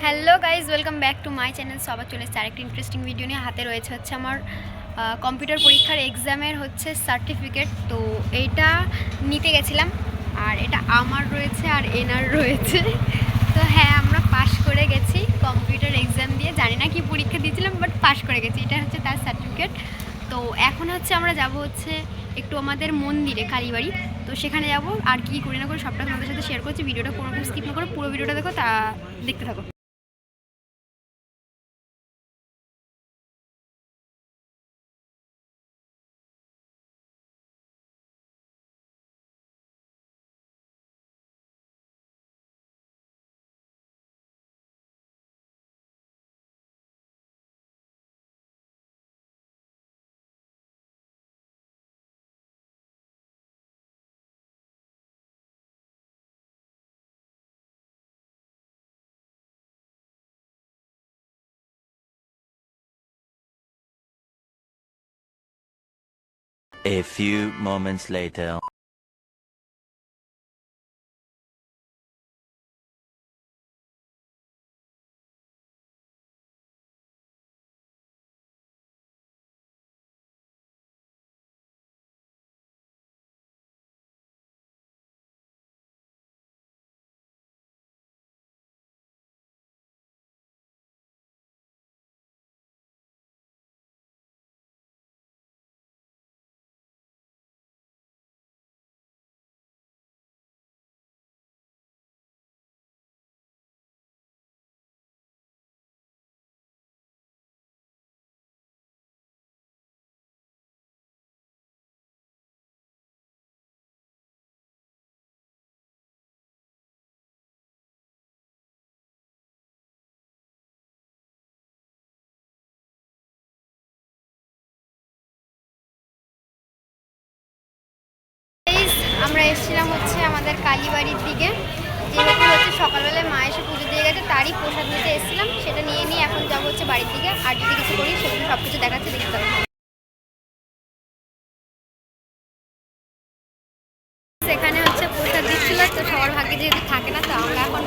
Hello guys, welcome back to my channel. সবার চলে এসেছে আরেকটি ইন্টারেস্টিং ভিডিও নিয়ে। হাতে রয়েছে হচ্ছে আমার কম্পিউটার পরীক্ষার এক্সামের হচ্ছে সার্টিফিকেট। তো এইটা নিতে গেছিলাম, আর এটা আমার রয়েছে আর এনার রয়েছে। তো হ্যাঁ, আমরা পাশ করে গেছি কম্পিউটার এক্সাম দিয়ে। জানি না কি পরীক্ষা দিয়েছিলাম, বাট পাশ করে গেছি। এটা হচ্ছে তার সার্টিফিকেট। তো এখন হচ্ছে আমরা যাব হচ্ছে একটু আমাদের মন্দিরে, কালীবাড়ি। তো সেখানে যাব, আর কি করি না করি সবটা তোমাদের সাথে শেয়ার করছি। ভিডিওটা কোনো রকম স্কিপ না করে পুরো ভিডিওটা দেখো, তা দেখতে থাকো। A few moments later. আমরা এসেছিলাম হচ্ছে আমাদের কালীবাড়ির দিকে। যেহেতু হচ্ছে সকালবেলায় মা এসে পুজো দিয়ে গেছে, তারই প্রসাদ নিতে এসেছিলাম। সেটা নিয়ে নিয়ে এখন যাবো হচ্ছে বাড়ির দিকে। আর যদি কিছু করি সেগুলো সব কিছু দেখাচ্ছে, দেখতে হবে। সেখানে হচ্ছে প্রসাদ দিচ্ছিল, তো সবার ভাগ্যে যেহেতু থাকে না, তো আমরা এখন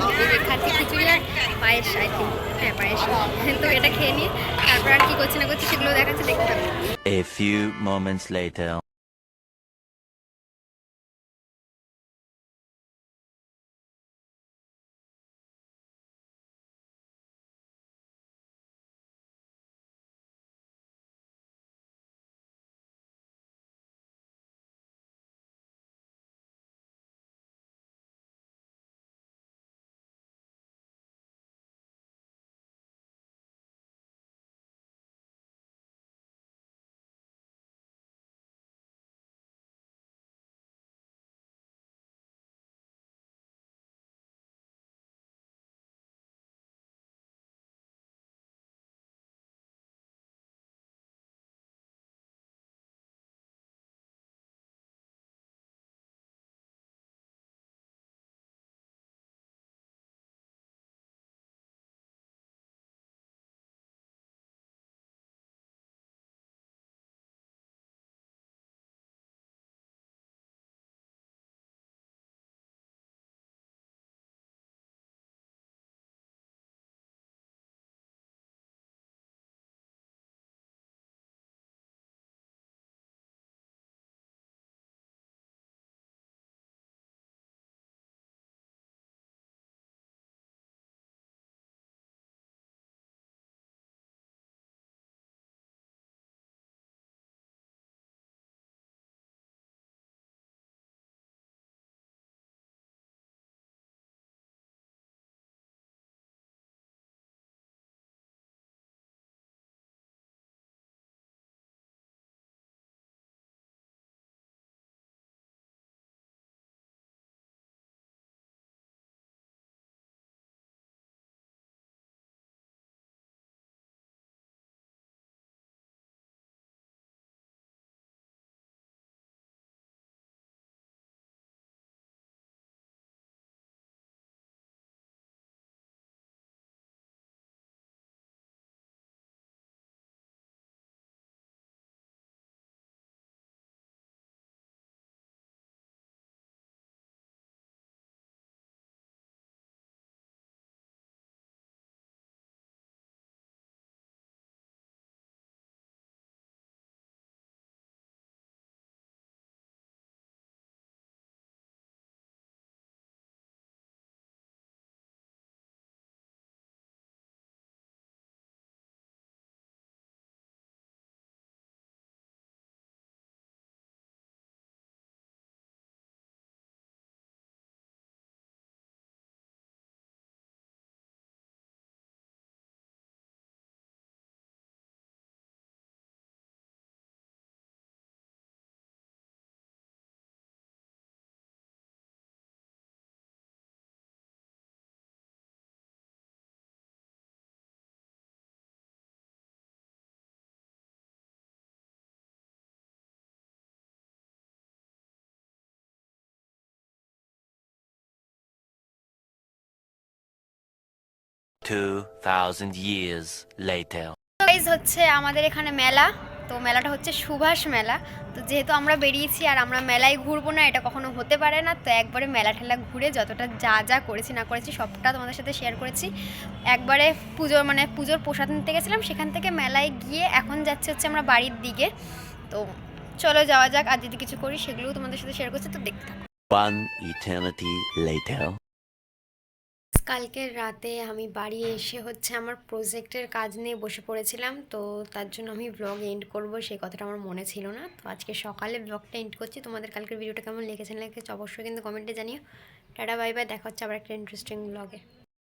খাচ্ছি খিচুড়ি আর পায়েস। আই থিঙ্ক হ্যাঁ, পায়েস। তো এটা খেয়ে নিয়ে তারপর আর কি করছি না করছি সেগুলো দেখাচ্ছে, দেখতে হবে। A few moments later. 2,000 years later. Guys হচ্ছে আমাদের এখানে মেলা, তো মেলাটা হচ্ছে সুভাষ মেলা। তো যেহেতু আমরা বেরিয়েছি আর আমরা মেলায় ঘুরবো না এটা কখনো হতে পারে না, তো একবারে মেলা ঠেলা ঘুরে যতটা যা যা করেছি না করেছি সবটা তোমাদের সাথে শেয়ার করেছি। একবারে পুজোর প্রসাদ নিতে গেছিলাম, সেখান থেকে মেলায় গিয়ে এখন যাচ্ছে হচ্ছে আমরা বাড়ির দিকে। তো চলো যাওয়া যাক, আর যদি কিছু করি সেগুলোও তোমাদের সাথে শেয়ার করছি, তো দেখতে থাকো। One eternity later. কালকের রাতে আমি বাড়ি এসে হচ্ছে আমার প্রজেক্টের কাজ নিয়ে বসে পড়েছিলাম, তো তার জন্য আমি ব্লগ এন্ড করব সেই কথাটা আমার মনে ছিল না। তো আজকে সকালে ব্লগটা এন্ড করছি। তোমাদের কালকের ভিডিওটা কেমন লেগেছে অবশ্যই কিন্তু কমেন্টে জানিও। টাটা বাই বাই, দেখা হচ্ছে আবার একটা ইন্টারেস্টিং ব্লগে।